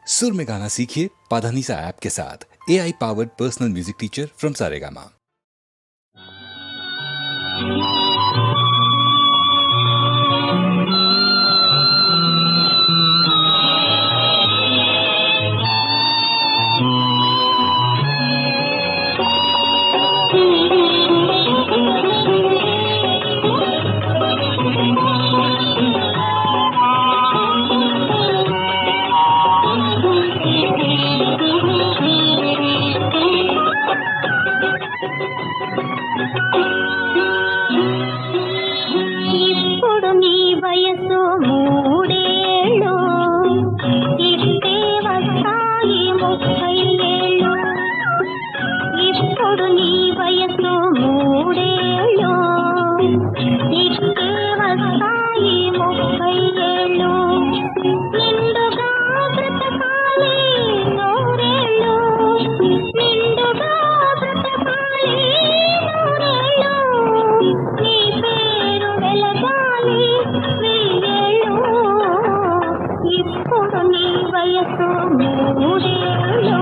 सुर में गाना सीखिए पाधानीसा ऐप के साथ। AI powered personal music teacher from Saregama. ఇప్పుడు నీ వయసు మూడేళ్ళు, ఇస్తే వస్తాయి 30 ఏళ్ళు. ఇప్పుడు నీ వయసు మూడేళ్ళు, ఇస్తే వస్తాయి 30 ఏళ్ళు. నిండుగా బ్రతకాలి నూరేళ్ళు, నిండుగా బ్రతకాలి నూరేళ్ళు. నీ పేరు వెలగాలి వెయ్యేళ్ళు. ఇప్పుడు నీ వయసు మూడేళ్ళు.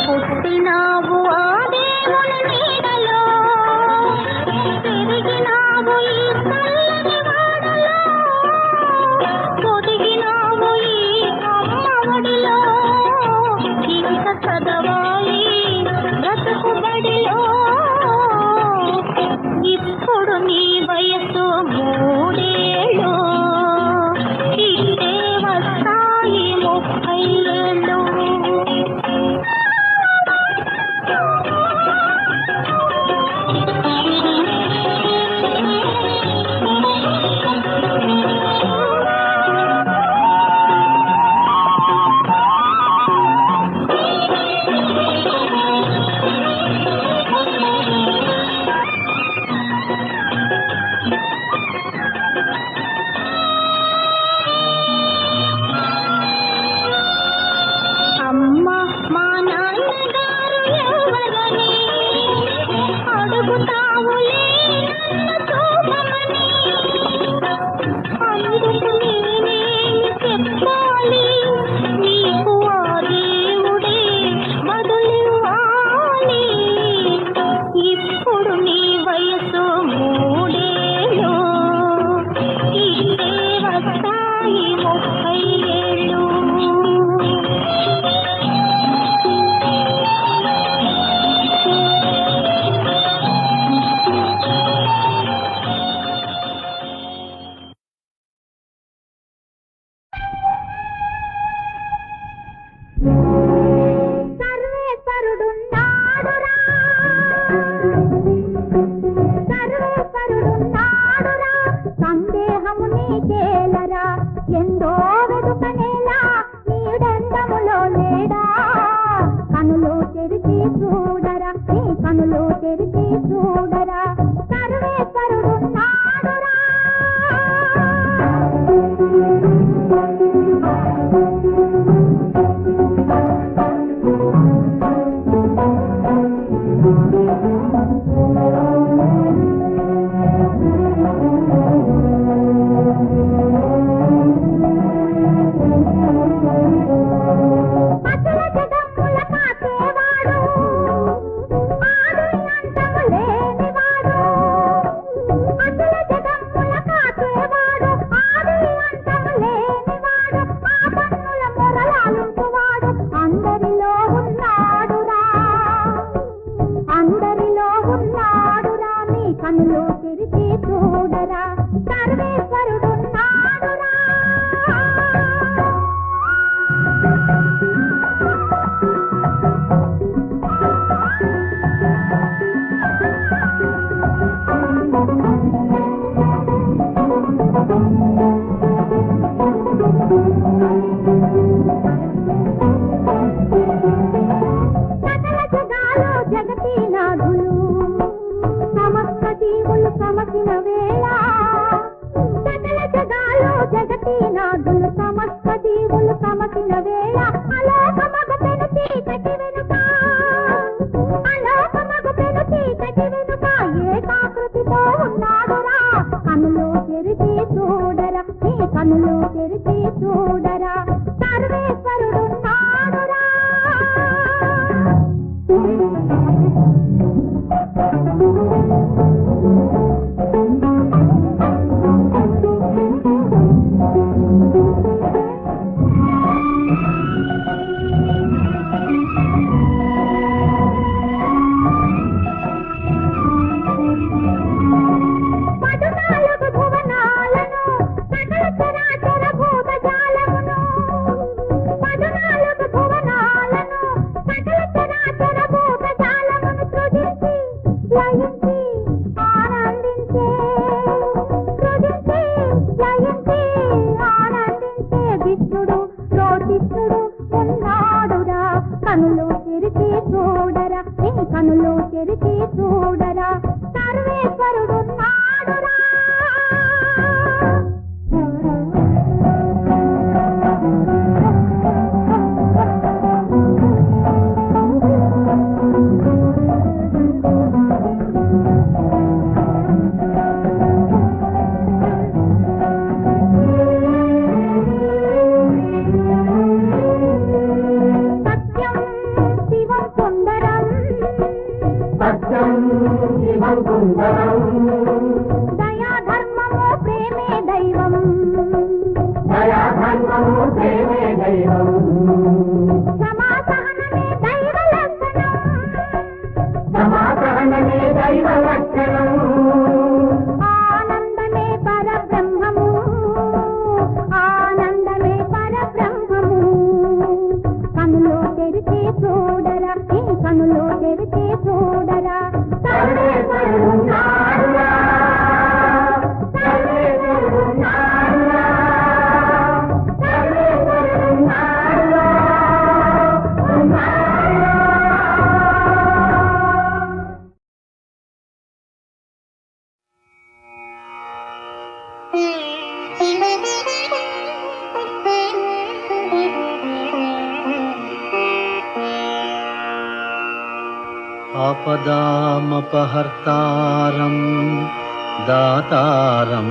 పుట్టినావు ఆ దేవుని నీడలో, పెరిగినావు ఈ చల్లని వాడలో, పొదిగినావు ఈ అమ్మఒడిలో. ఇంక చదవాలి బ్రతుకు బడిలో. ఇప్పుడు నీ వయసు మూడేళ్ళు, ఇస్తే వస్తాయి 30 ఏళ్ళు. అమ్మ మా నాన్నగారు ఎవరని అడుగుతావులే నన్ను చూపమని. అందుకు నేనేమి చెప్పాలి, నీకు ఆ దేవుడే బదులివ్వాలి. ఇప్పుడు నీ వయసు మూడేళ్ళు, ఇస్తే వస్తాయి 30 ఏళ్ళు. సర్వేశ్వరుడున్నాడురా, సర్వేశ్వరుడున్నాడురా, సందేహము నీకేలరా. ఎందో వెదుకనేలా నీడెందములో లేడా. కనులు తెరిచి చూడరా, నీ కనులు తెరిచి చూడరా. సర్వేశ్వరుడున్నాడురా. కనులు తెరిచి చూడరా సర్వేశ్వరుడున్నాడురా. కనులు తెరిచి చూడరా నీ కనులు తెరిచి చూడరా సర్వేశ్వరుడున్నాడురా. దయా ధర్మము ప్రేమే దైవం, దయా ధర్మము ప్రేమే దైవం, క్షమా సహనమే దైవ లక్షణం, క్షమా సహనమే దైవ లక్షణం, ఆనందమే పరబ్రహ్మము, ఆనందమే పరబ్రహ్మము. కనులు తెరిచి చూడరా ఈ కనులు తెరిచి చూడరా సర్వేశ్వరుడున్నాడురా. సర్వేశ్వరుడున్నాడురా. సర్వేశ్వరుడున్నాడురా. ఆపదామపహర్తారం దాతారం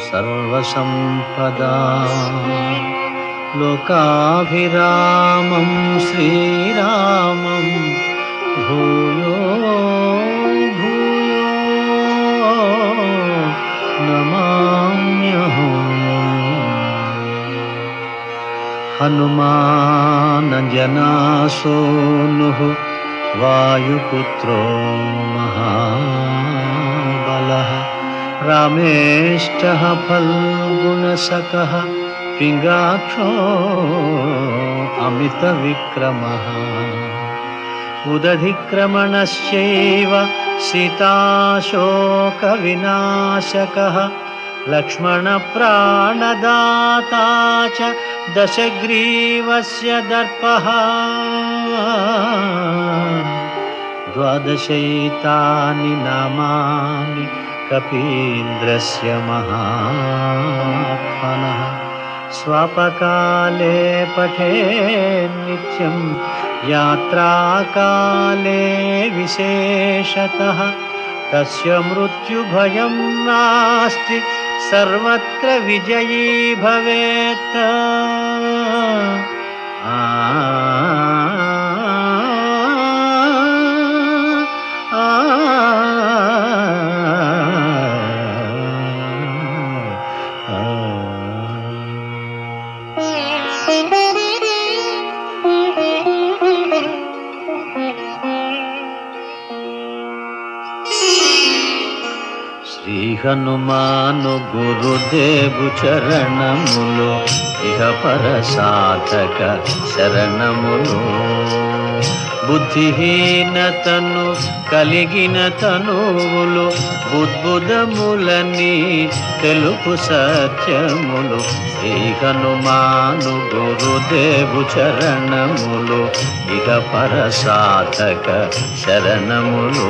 సర్వసంపదా లోకాభిరామం శ్రీరామం భూయో భూయో నమామ్యహం. హనుమానజనాసోనుః వాయుపుత్రో మహాబలః రామేష్టః ఫల్గుణసఖः పింగాక్షో అమితవిక్రమः ఉదధిక్రమణశ్చైవ సీతాశోకవినాశకः లక్ష్మణప్రాణదాతా చ దశగ్రీవస్య దర్పః ద్వాదశైతాని నామాని కపీంద్రస్య మహాత్మనః స్వపకాలే పఠేన్ నిత్యం యాత్రాకాలే విశేషతః తస్య మృత్యుభయం నాస్తి సర్వత్ర విజయీ భవేత్. శ్రీ హనుమాను గురుదేవు చరణములు ఇహ పర సాధక శరణములు. బుద్ధిహీనతను కలిగిన తనువులు బుద్బుదములని తెలుపు సత్యములు. శ్రీ హనుమాను గురుదేవు చరణములు ఇహ పర సాధక శరణములు.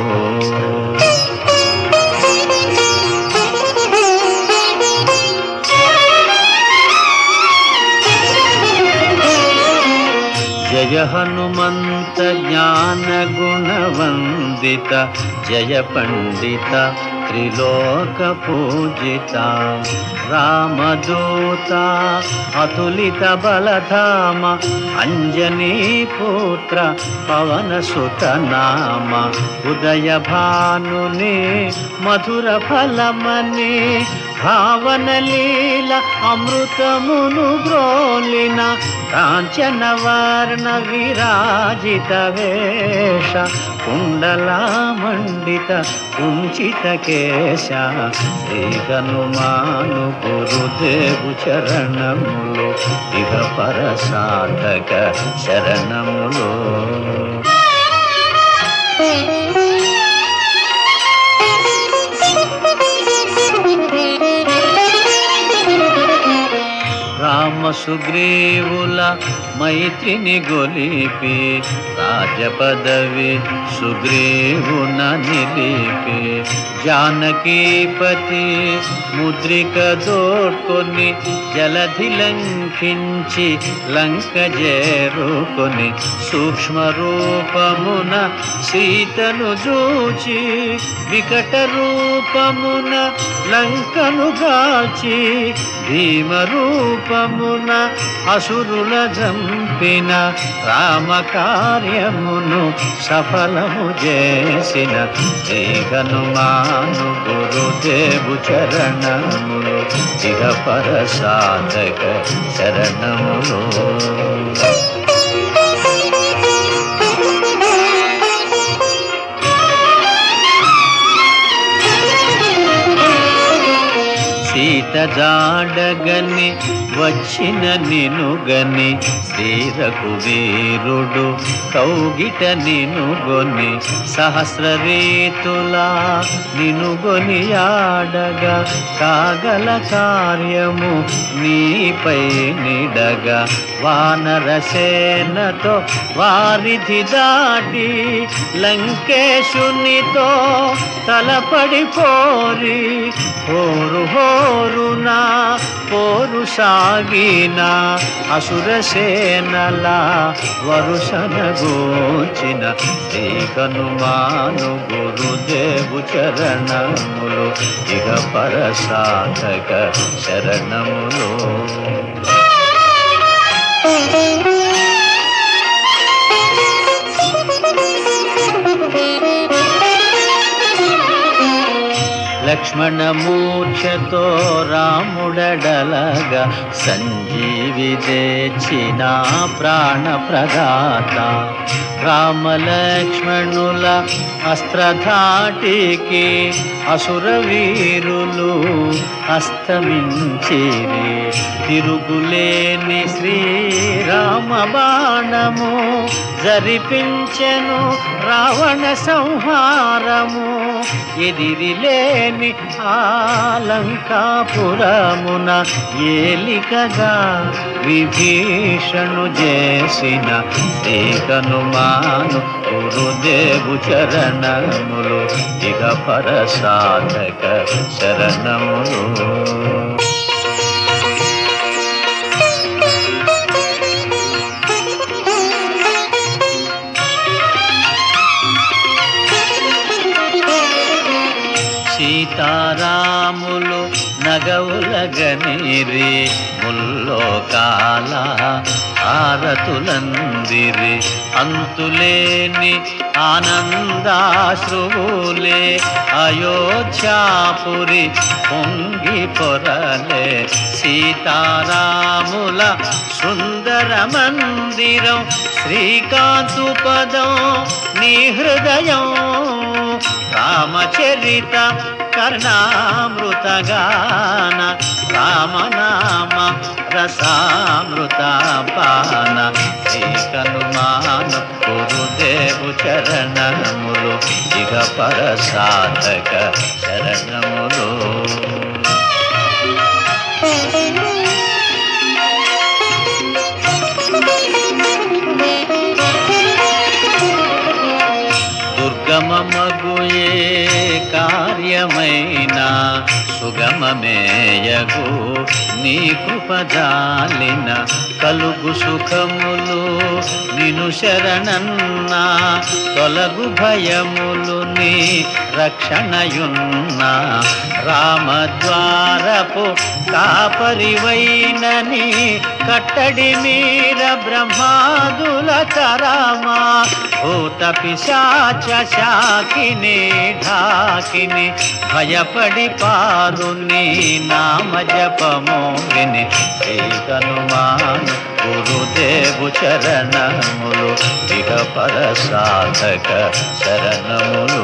జయ హనుమంత జ్ఞాన గుణవందిత జయ పండిత త్రిలోక పూజిత రామదూత అతులిత బలధామ అంజనీ పుత్ర పవన సుత నామ ఉదయ భానుని మధుర ఫలమని భావన లీల అమృతమును బ్రోలిన కాంచన వర్ణ విరాజిత వేష కుండలా మండిత కుంచిత కేశ శ్రీ హనుమాను గురుదేవు చరణములు ఇహ పర సాధక శరణములు. రామ సుగ్రీవుల మైత్రిని గొలిపి రాజపదవి సుగ్రీవున నిలిపి జానకీపతి ముద్రిక దోడ్కొని జలధి లంఘించి లంక చేరుకొని సూక్ష్మ రూపమున సీతను చూచి వికట రూపమున లంకను గాల్చి భీమ రూపమున అసురుల జంపిన రామ కార్యమును సఫలము చేసిన శ్రీ హనుమాను గురుదేవు చరణములు ఇహ పర సాధక శరణములు. సీత జాడగని వచ్చిన నినుగని శ్రీరకు వీరుడు కౌగిట నినుగొని సహస్ర రీతులా నినుగొని ఆడగా కాగల కార్యము నీపై నిడగా వానర సేనతో వారిధి దాటి లంకేశునితో తలపడిపోరి హోరు హోరునా పోరు సాగిన అసుర సేనల వరుసన గోచిన శ్రీ హనుమాను గురుదేవు చరణములు ఇహ పర సాధక శరణములు. లక్ష్మణ మూర్ఛతో రాముడడలగా సంజీవి తెచ్చిన ప్రాణ ప్రదాత రామలక్ష్మణుల అస్త్రధాటికి అసుర వీరులు అస్తమించిరి తిరుగులేని శ్రీరామ బాణము జరిపించెను రావణ సంహారము ఎదిరిలేని ఆలంకాపురమున ఏలికగా విభీషణు చేసిన శ్రీ హనుమాను గురుదేవు చరణములు ఇహ పర సాధక శరణములు. సీతారాములు నగవులగనిరి ముల్లోకాల హారతులందిరి అంతులేని ఆనందాశ్రువులే అయోధ్యాపురి పొంగి పొరలే సీతారాముల సుందర మందిరం శ్రీకాంతు పదం నీ హృదయం రామచరిత కర్ణామృత గాన రామనామ రసామృత పాన శ్రీ హనుమాను గురుదేవు చరణములు ఇహ పర సాధక శరణములు. దుర్గమమగుయే కార్యమైన సుగమమేయగు నీ కృపజాలిన కలుగు సుఖములు నిను శరణన్నా తొలగు భయములు నీ రక్షణయున్న రామద్వారపు కాపరివైనని కట్టడి మీర బ్రహ్మాదుల తరమా భూత పిశాచ శాకిని ఢాకిని భయపడి పారు నీ నామ జపము విని శ్రీకనుమాను గురుదేవు చరణములు ఇక పర సాధక శరణములు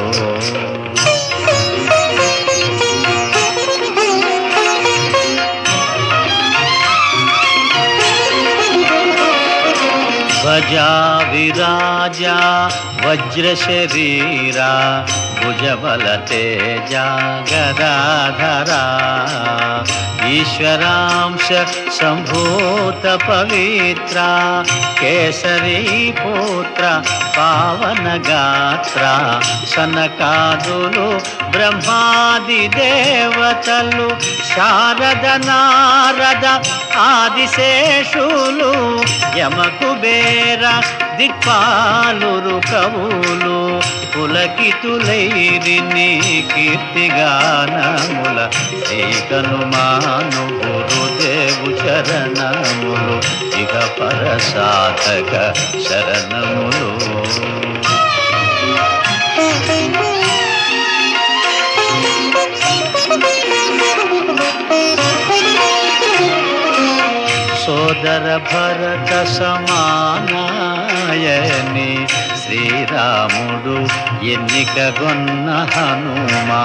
ధ్వజా విరాజా వజ్ర శరీరా భుజబల తేజా గదాధరా ఈశ్వరాంశ సంభూత పవిత్ర కేసరీ పుత్ర పావన గాత్ర సనకాదులు బ్రహ్మాది దేవతలు శారద నారద ఆదిశేషులు యమకుబేర దిక్పాలురు కవులు పులకితులైరి నీ కీర్తిగానముల ఏకనుమాను గురుదేవు చరణములు ఇక పర సాధక శరణములు సోదర భరత సమానాయని శ్రీరాముడు ఎన్నికగొన్న హనుమా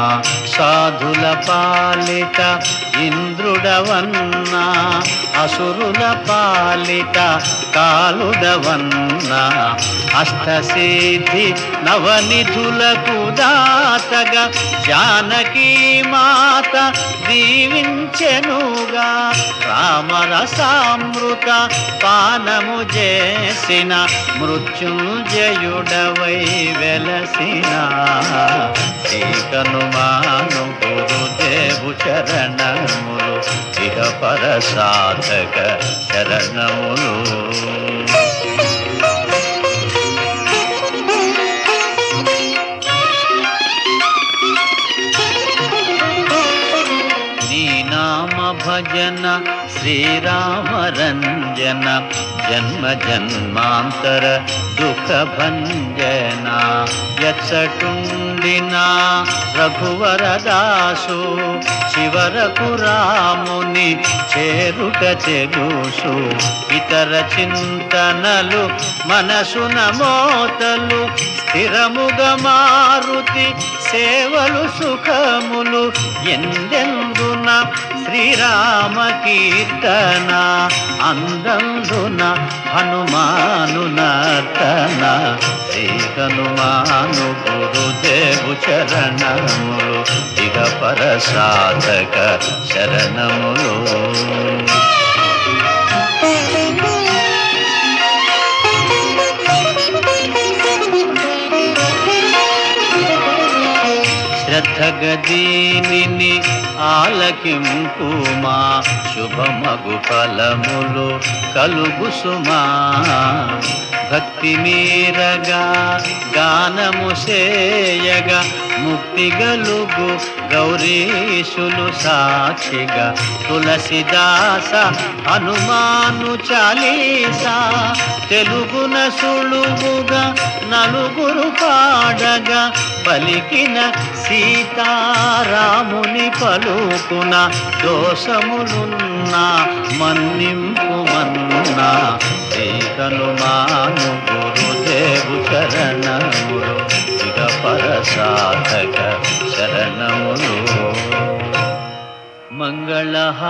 సాధుల పాలిట ఇంద్రుడవన్నా అసురుల పాలిట కాలుడవన్నా అష్టసిద్ధి నవనిధులకు దాతగా జానకీ మాత దీవించెనుగా రామరసామృత పానము చేసిన మృత్యుంజయుడవై వెలసిన ఏకనుమాను గురుదేవు చరణములు ఇహ పర సాధక శరణములు భజన శ్రీరామ రంజన జన్మ జన్మాంతర దుఃఖ భంజన ఎచ్చటుండినా రఘువరదాసు చివరకు రాముని చేరుట తెలుసు ఇతర చింతనలు మనసున మోతలు స్థిరముగా మారుతి సేవలు సుఖములు ఎందెందున శ్రీరామ కీర్తన అందందున హనుమాను నర్తన శ్రీ హనుమాను గురుదేవు చరణములు ఇక పర సాధక శరణములు శ్రద్ధగదీనిని ఆలకింపుమా శుభమగు ఫలములు కలుగు సుమా భక్తి మీరగా గానము సేయగా ముక్తి గలుగు గౌరీశులు సాక్షిగా తులసిదాస హనుమాను చాలీసా తెలుగున సులువుగా నలుగురు పాడగా పలికిన సీతారాముని పలుకున దోషములున్నా మన్నింపు మన్నా శ్రీ హనుమాను గురుదేవు శరణములు ఇక పర సాధక శరణములు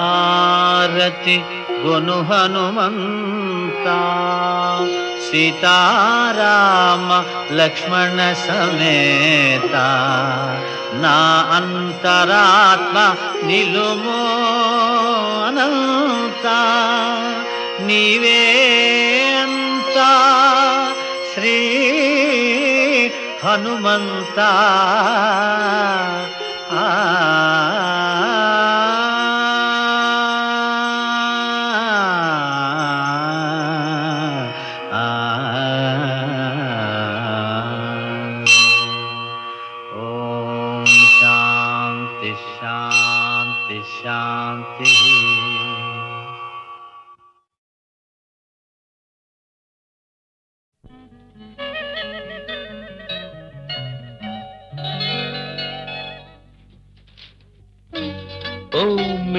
మంగళహారతి గొను హనుమంతా సీతారామ లక్ష్మణ సమేత నా అంతరాత్మ నిలుమో అనంత నీవే అంతా శ్రీ హనుమంతా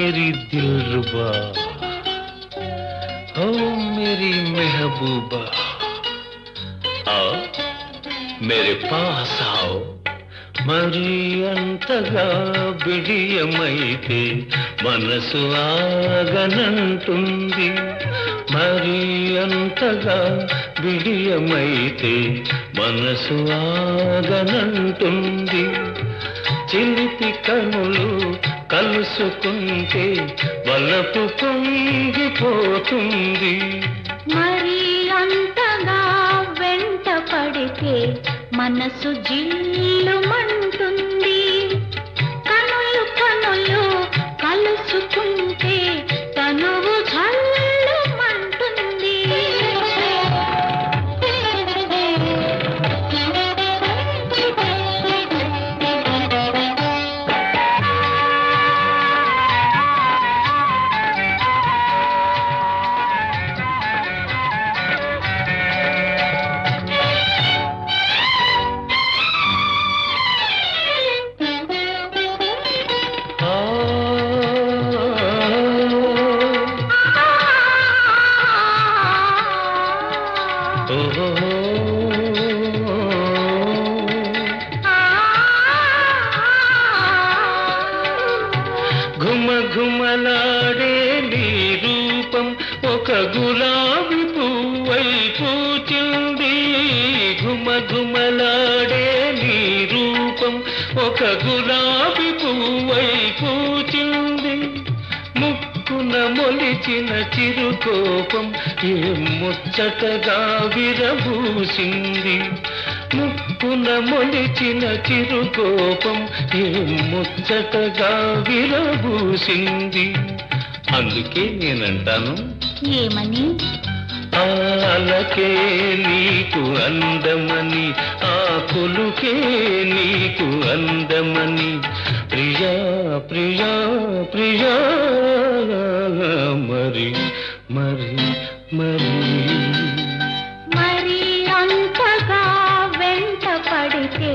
मेरी दिलरुबा, ओ मेरी महबूबा, आओ मेरे पास आओ. మరి అంతగా బిడియమైతే మనసు ఆగనంటుంది. మరి అంతగా బిడియమైతే మనసు ఆగనంటుంది. చిలిపి కనులు కలుసుకుంటే వలపు పొంగిపోతుంది. మరి అంతగా వెంట పడితే మనసు జిల్లుమంటుంది. కనులు కనులు కలుసుకుంటే తనువు జల్లుమంటుంది. ఘుమఘుమలాడే నీ రూపం ఒక గులాబీ పువ్వై పూచింది. ఘుమఘుమలాడే నీ రూపం ఒక గులాబీ పువ్వై పూచింది. ముక్కున మొలిచిన చిరుకోపం ఏ ముచ్చటగా విరబూసింది. ముక్కున మొలిచిన చిరుకోపం ఏ ముచ్చటగా విరబూసింది. అందుకే నేనంటాను, ఏమని? ఆలకే నీకు అందమని, ఆ కొలుకే నీకు అందమని. ప్రియా ప్రియా ప్రియా మరి మరి మరి మరి అంతగా వెంట పడితే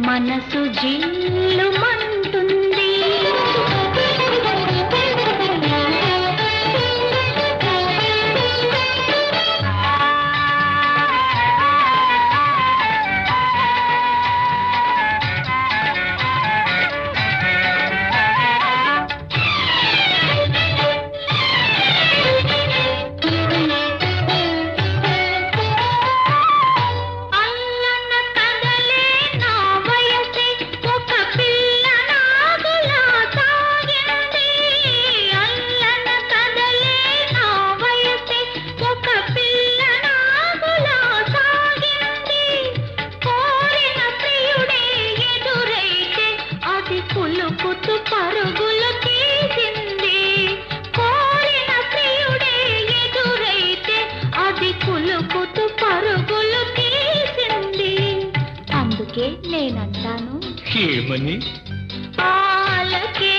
మనసు జిల్లుమంటుంది. నేనంటాను, ఏమని? ఆలకే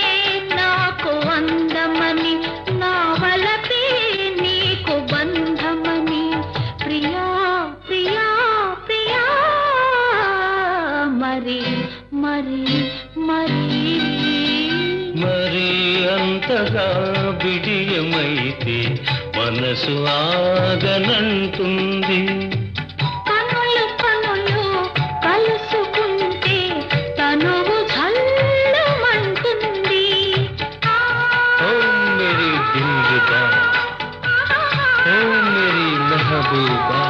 నాకు అందమని, నా వలపే నీకు బంధమని. ప్రియా ప్రియా ప్రియా మరి మరి మరి మరి అంతగా బిడియమైతే మనసు ఆగనంటుంది. కనులు కనులు కలుసుకుంటే తనువు జల్లుమంటుంది. ఓ మేరీ దిల్రుబా, ఓ మేరీ మెహబూబా.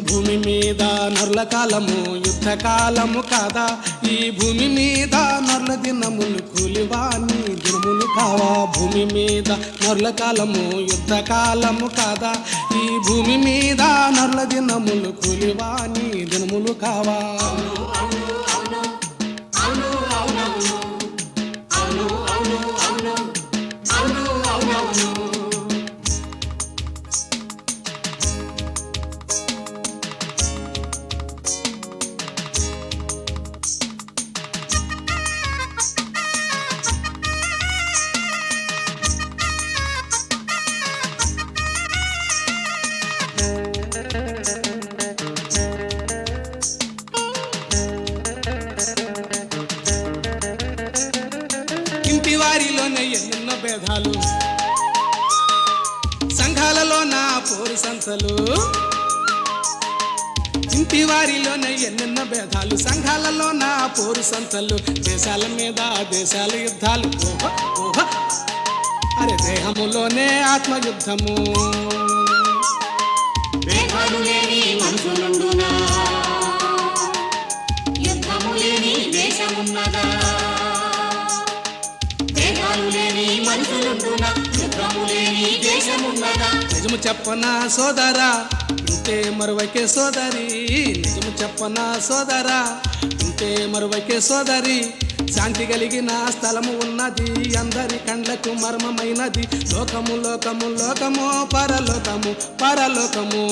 భూమి మీద నరుల కాలము యుద్ధ కాలము కాదా, ఈ భూమి మీద నరుల దినములు కూలివాని దినములు కావా భూమి మీద నరుల కాలము యుద్ధ కాలము కాదా ఈ భూమి మీద నరుల దినములు కూలివాని దినములు కావా ఇంటి వారిలోనే ఎన్నెన్నో భేదాలు సంఘాలలో నా పోరు సంతలు ఇంటి వారిలోనే ఎన్నెన్నో భేదాలు సంఘాలలో నా పోరు సంతలు దేశాల మీద దేశాల యుద్ధాలు ఓహో ఓహో అరే దేహములోనే ఆత్మయుద్ధము దేహాలు లేని మనుషులుండునా యుద్ధము లేని దేశమున్నదా దేహాలు లేని మనుషులుండునా యుద్ధము లేని దేశమున్నదా నిజము చెప్పనా సోదరా ఇంతే మరువకే సోదరి నిజము చెప్పనా సోదరా ఇంతే మరువకే సోదరి శాంతి కలిగిన స్థలము ఉన్నది అందరి కండ్లకు మర్మమైనది లోకము లోకము లోకము పరలోకము పరలోకము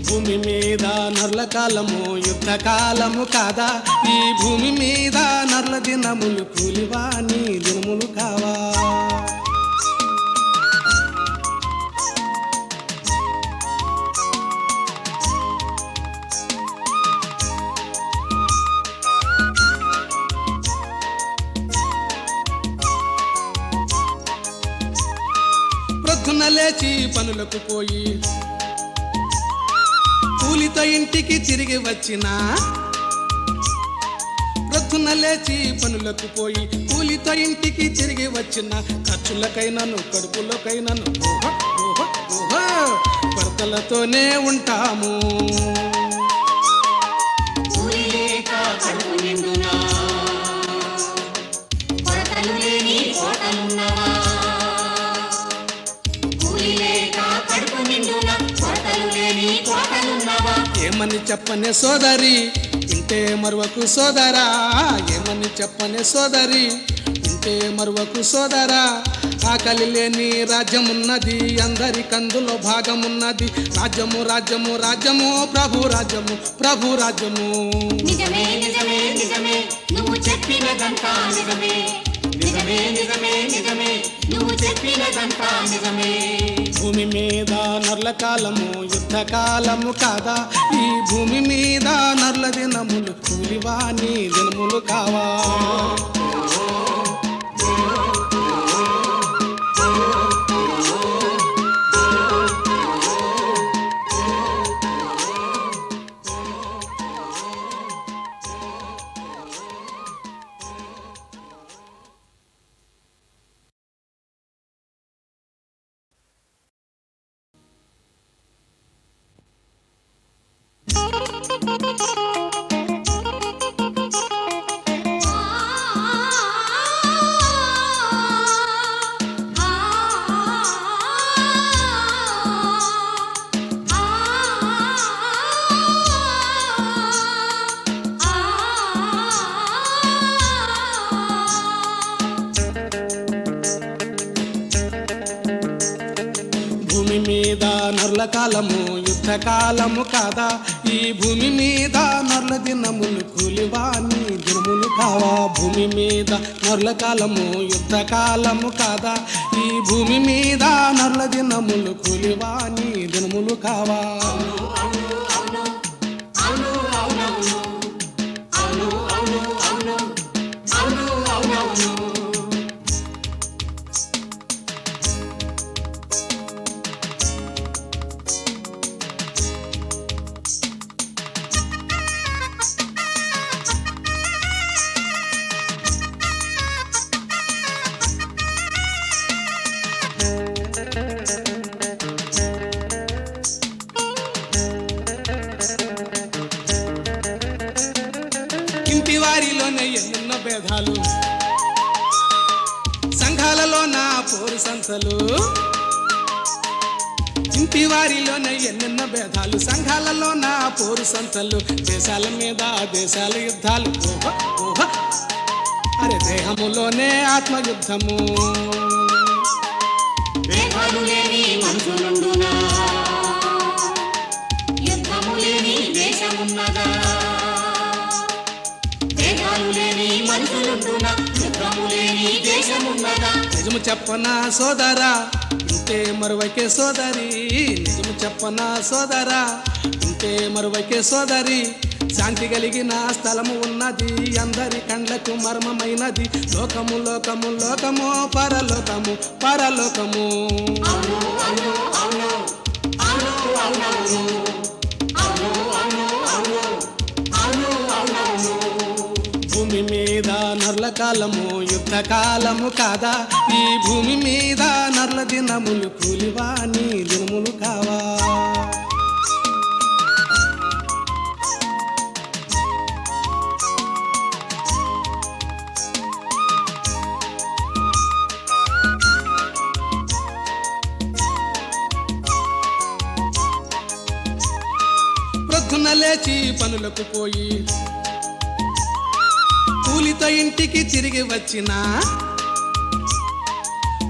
భూమి మీద నరుల కాలము యుద్ధ కాలము కాదా ఈ భూమి మీద నరుల దినములు కూలివాని దినములు కావా ప్రొద్దున లేచి పనులకు పోయి కూలితో ఇంటికి తిరిగి వచ్చిన ప్రొద్దున లేచి పనులకు పోయి కూలితో ఇంటికి తిరిగి వచ్చిన ఖర్చులకైనాను కడుపులకైనాను ఓహో ఓహో ఓహో కొరతలతోనే ఉంటాము కూలి లేక కడుపు నిండునా కొరతలు లేని కోటలున్నవా కూలి లేక కడుపు నిండునా కొరతలు లేని కోటలున్నవా ఏమని చెప్పనే సోదరి ఇంటే మరువకు సోదరా ఏమని చెప్పనే సోదరి ఇంటే మరువకు సోదరా ఆకలి లేని రాజ్యమున్నది అందరి కందులో భాగమున్నది రాజ్యము రాజ్యము రాజ్యము ప్రభు రాజ్యము ప్రభు రాజ్యము నిజమే నిజమే నిజమే నువ్వు చెప్పినదంతా నిజమే నిజమే నిజమే నిజమే నువ్వు చెప్పినదంతా నిజమే భూమి మీద నరుల కాలము యుద్ధ కాలము కాదా ఈ భూమి మీద నరుల దినములు కూలివాని దినములు కావా భూమి మీద నరుల కాలము యుద్ధ కాలము కాదా ఈ భూమి మీద నరుల దినములు కూలివాని దినములు కావా భూమి మీద నరుల కాలము యుద్ధ కాలము కాదా ఈ భూమి మీద నరుల దినములు కూలివాని దినములు కావా ఇంటి వారిలోనే ఎన్నెన్నో భేదాలు, సంఘాలలోన పోరు సంతలు, దేశాల మీద దేశాల యుద్ధాలు. ఓహో ఓహో అరే దేహములోనే ఆత్మయుద్ధము. దేహాలు లేని మనుషులుండునా, యుద్ధము లేని దేశమున్నదా. దేహాలు లేని మనుషులుండునా, యుద్ధము లేని దేశమున్నదా. నిజము చెప్పనా సోదరా ఇంతే మరువైకే సోదరి, నిజము చెప్పనా సోదరా ఇంతే మరువైకే సోదరి. శాంతి కలిగిన స్థలము ఉన్నది, అందరి కండ్లకు మర్మమైనది. లోకము లోకము లోకము పరలోకము పరలోకము. అవును అవును అవును అవును అవునవును అవును అవును అవును అవును అవునవును. భూమి మీద నరుల కాలము యుద్ధ కాలము కాదా, ఈ భూమి మీద నరుల దినములు కూలివాని దినములు కావా. ప్రొద్దున లేచి పనులకు పోయి కూలితో ఇంటికి తిరిగి వచ్చిన,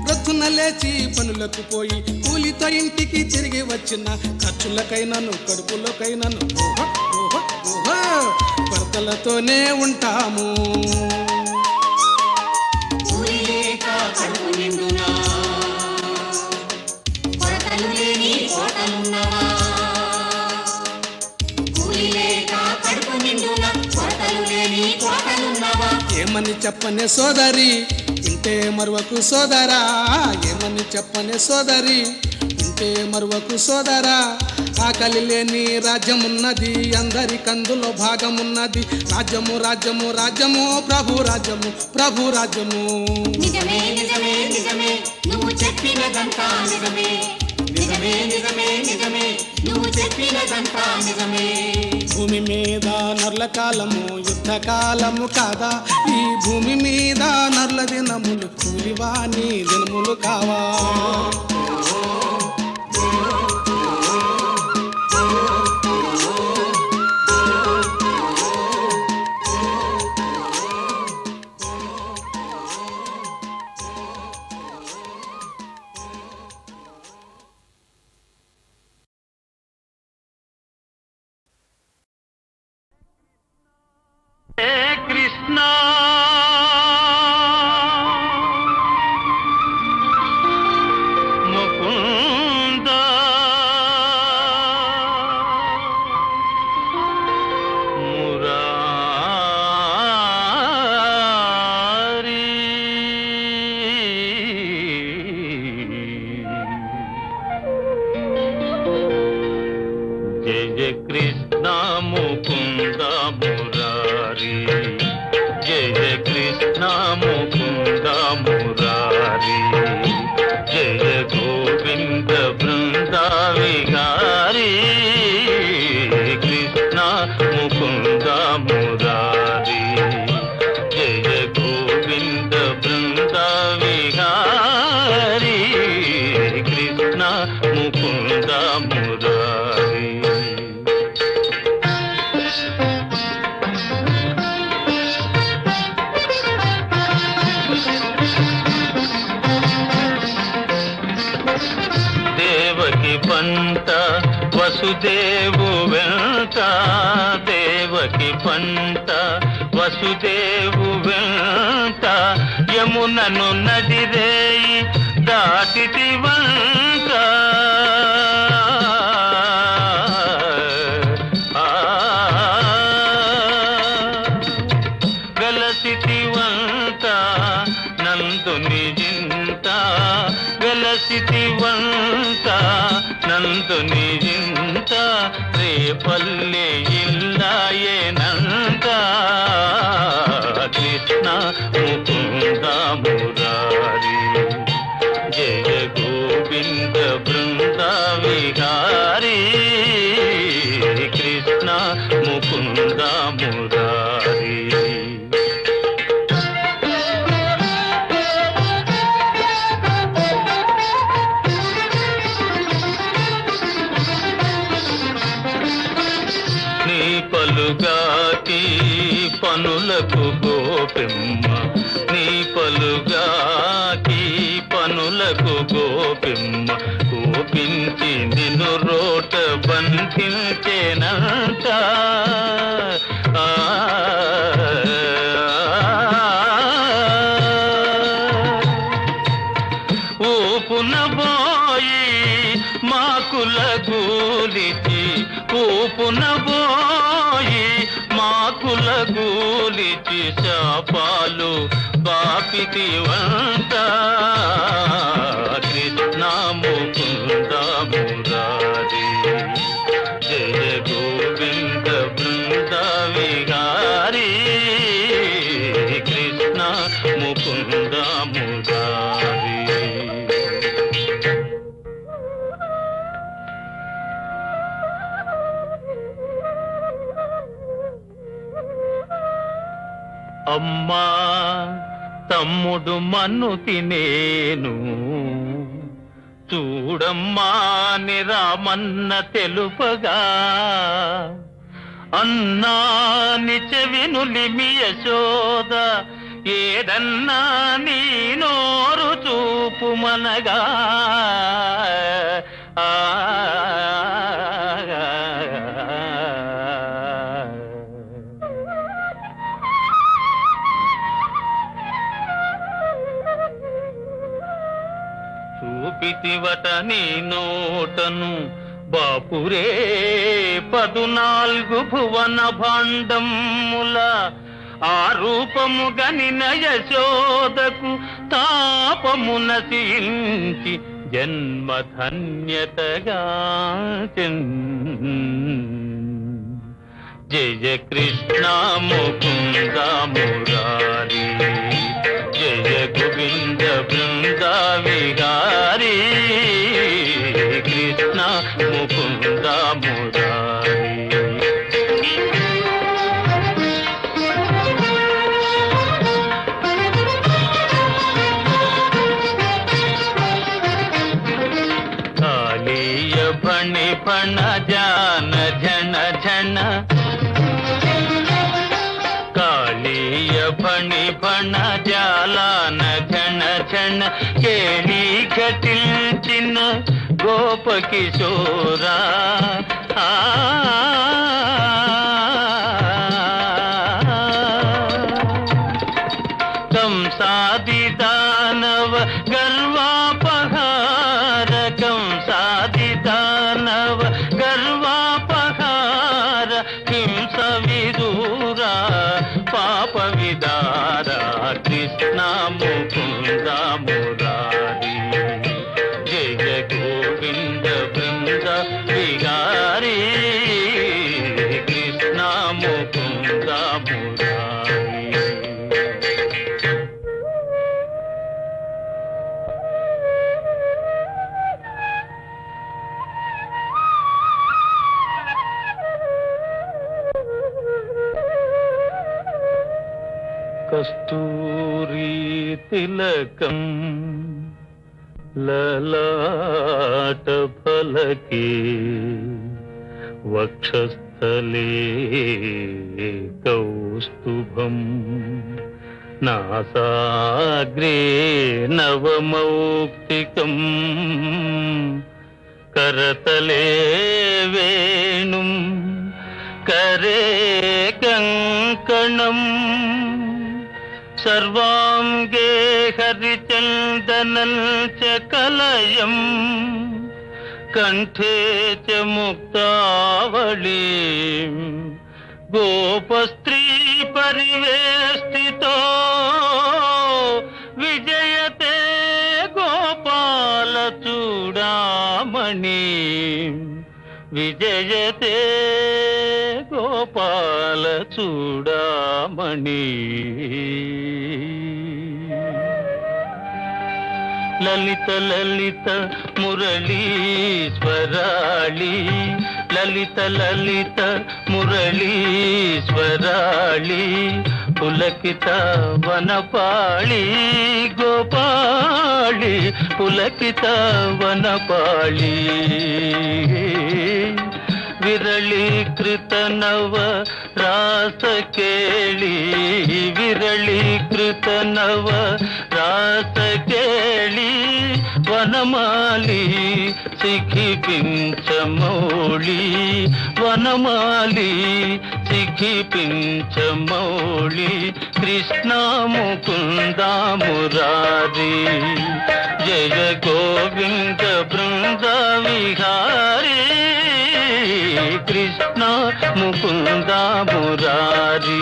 ప్రొద్దున లేచి పనులకు పోయి కూలితో ఇంటికి తిరిగి వచ్చిన. ఖర్చులకైనాను కడుపులకైనాను ఓహో ఓహో ఓహో కొరతలతోనే ఉంటాము. కూలి లేక కడుపు నిండునా, కొరతలు లేని కోటలున్నవా. కూలి లేక కడుపు నిండునా, కొరతలు లేని కోటలున్నవా. ఏమని చెప్పనే సోదరి ఇంతే మరువకు సోదరా, ఏమని చెప్పనే సోదరి ఇంతే మరువకు సోదరా. ఆకలి లేని రాజ్యమున్నది, అందరి కందులో భాగమున్నది. రాజ్యము రాజ్యము రాజ్యము ప్రభు రాజ్యము ప్రభు రాజ్యము. నిజమే నిజమే నిజమే నువ్వు చెప్పినదంతా నిజమే. నిజమే నిజమే నిజమే నువ్వు చెప్పినదంతా నిజమే. భూమి మీద నరుల కాలము యుద్ధ కాలము కాదా, ఈ భూమి మీద నరుల దినములు కూలివాని దినములు కావా. హే కృష్ణ ముకుంద మురారి జయ జయ కృష్ణ ముకుంద మురారి, జయ జయ కృష్ణ ముకుంద మురారి. జయ గోవింద బృంద విహారీ, కృష్ణ ముకుంద మురారి. జయ గోవింద బృంద విహారీ, కృష్ణ ముకుంద మురారి. దేవకి పంట వసుదేవు వెంట, దేవకి పంట వసుదేవు వెంట. యమునను నదిరేయి దాటితి వంట, వెలసితి వంట నందుని జింత, వెలసితి వంట నందుని జింత. రేపల్లె ఇల్లాయేనంత, కృష్ణ ముకుంద మురారి. జయ గోవింద బృంద విహారీ, కృష్ణ ముకుంద మురారి. పలుగాకి పనులకు గోపెమ్మ నీ పలుగాకి పనులకు గోపెమ్మ కోపించి నిన్ను రోట బంధించేనంట ఊపునబోయి మాకుల గూలిచి ఊపునబోయి మాకుల గూలిచి శాపాలు బాపితి వంట కృష్ణ ముకుంద మురారి జయ గోవింద బృంద విహారీ కృష్ణ ముకుంద మురారి. అమ్మా తమ్ముడు మన్ను తినేను చూడమ్మా నిరామన్న తెలుపగా అన్నాని చెవినులిమి యశోద ఏదన్నా నీ నోరు చూపుమనగా చూపితివట నీ నోటను బాపురే 14 భువన భాండముల ఆ రూపము గనిన యశోదకు తాపమున సించి జన్మధన్యతగా జయ కృష్ణ ముకుంద మురారి జయ గోవింద బృంద విహారీ కృష్ణ ముకుంద మురారి. కాళీయ ఫణి ఫణ జాన ఝణ ఝణ కాళీయ ఫణి ఫణ జాలాన ఝణ ఝణ కేళీ ఘటించిన గోపకిశోరా కంసాది దానవ గర్వాపహార కంసాది దానవ గర్వాపహార హింస విదూరా పాప విదార కృష్ణ ముకుంద మురారి జయ గోవింద బృంద విహారీ కృష్ణ ముకుంద మురారి. కస్తూరీ తిలకం లలాట ఫలకే వక్షస్థలే కౌస్తుభం నాసాగ్రే నవమౌక్తికం కరతలే వేణుం करे कंकणम सर्वांगे हरिचंदनल च कलयम कंठे च मुक्तावली गोपस्त्री परिवेष्टितो विजयते गोपाल चूड़ामणि विजयते गोपाल चूड़ामणि ललित ललित मुरलीश्वराळि ललित ललित मुरलीश्वराळि पुलकित वनपाळि गोपाळि पुलकित वनपाळि ವಿರಳೀಕೃತ ನವ ರಾಸ ಕೇಳಿ ವಿರಳೀಕೃತ ನವ ರಾಸ ಕೇಳಿ వనమాలి సిఖిపించమౌళి వనమాలి సిఖిపించమౌళి కృష్ణ ముకుంద మురారి జయ గోవింద బృంద విహారీ కృష్ణ ముకుంద మురారి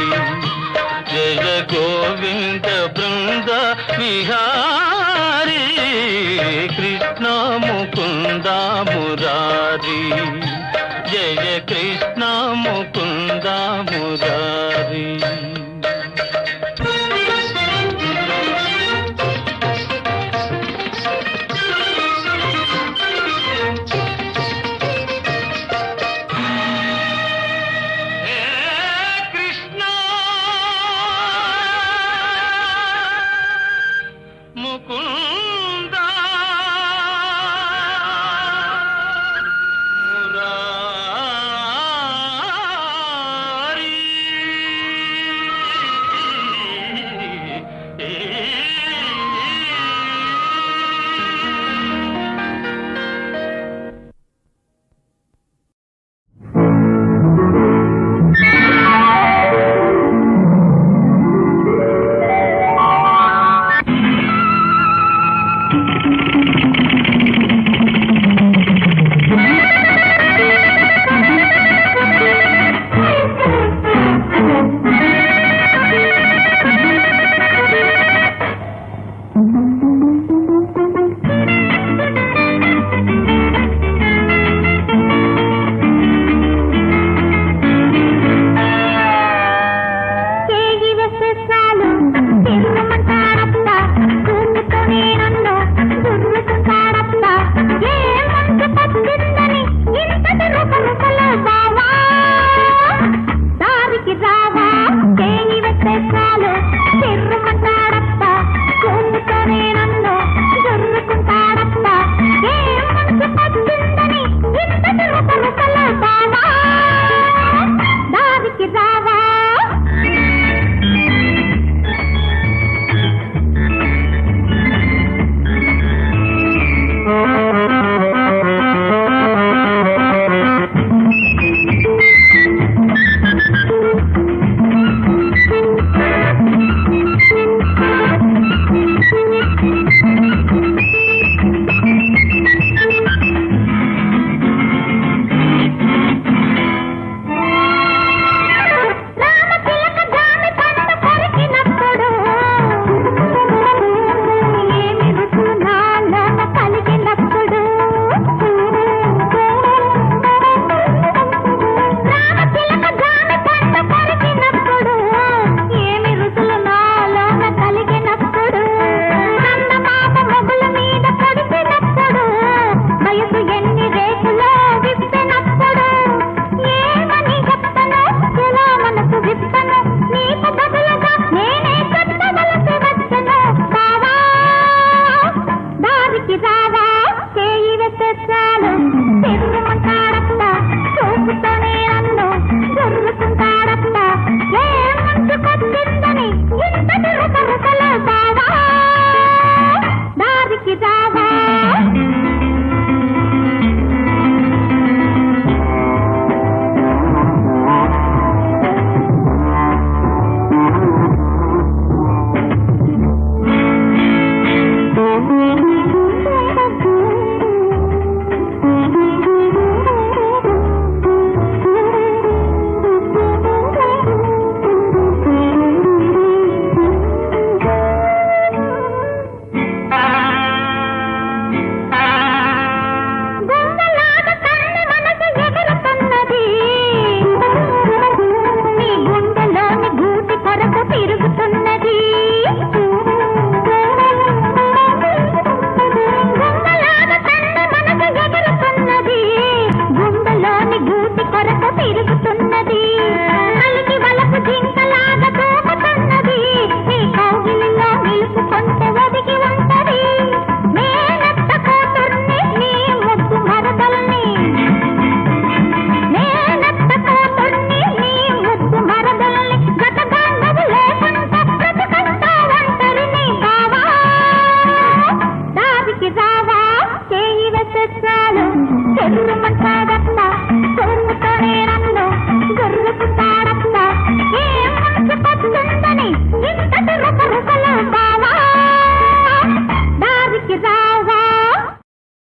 జయ గోవింద బృంద విహారీ కృష్ణ ముకుంద మురారి జయ కృష్ణ ముకుంద మురారి ముకుంద ఎర్రమట్టి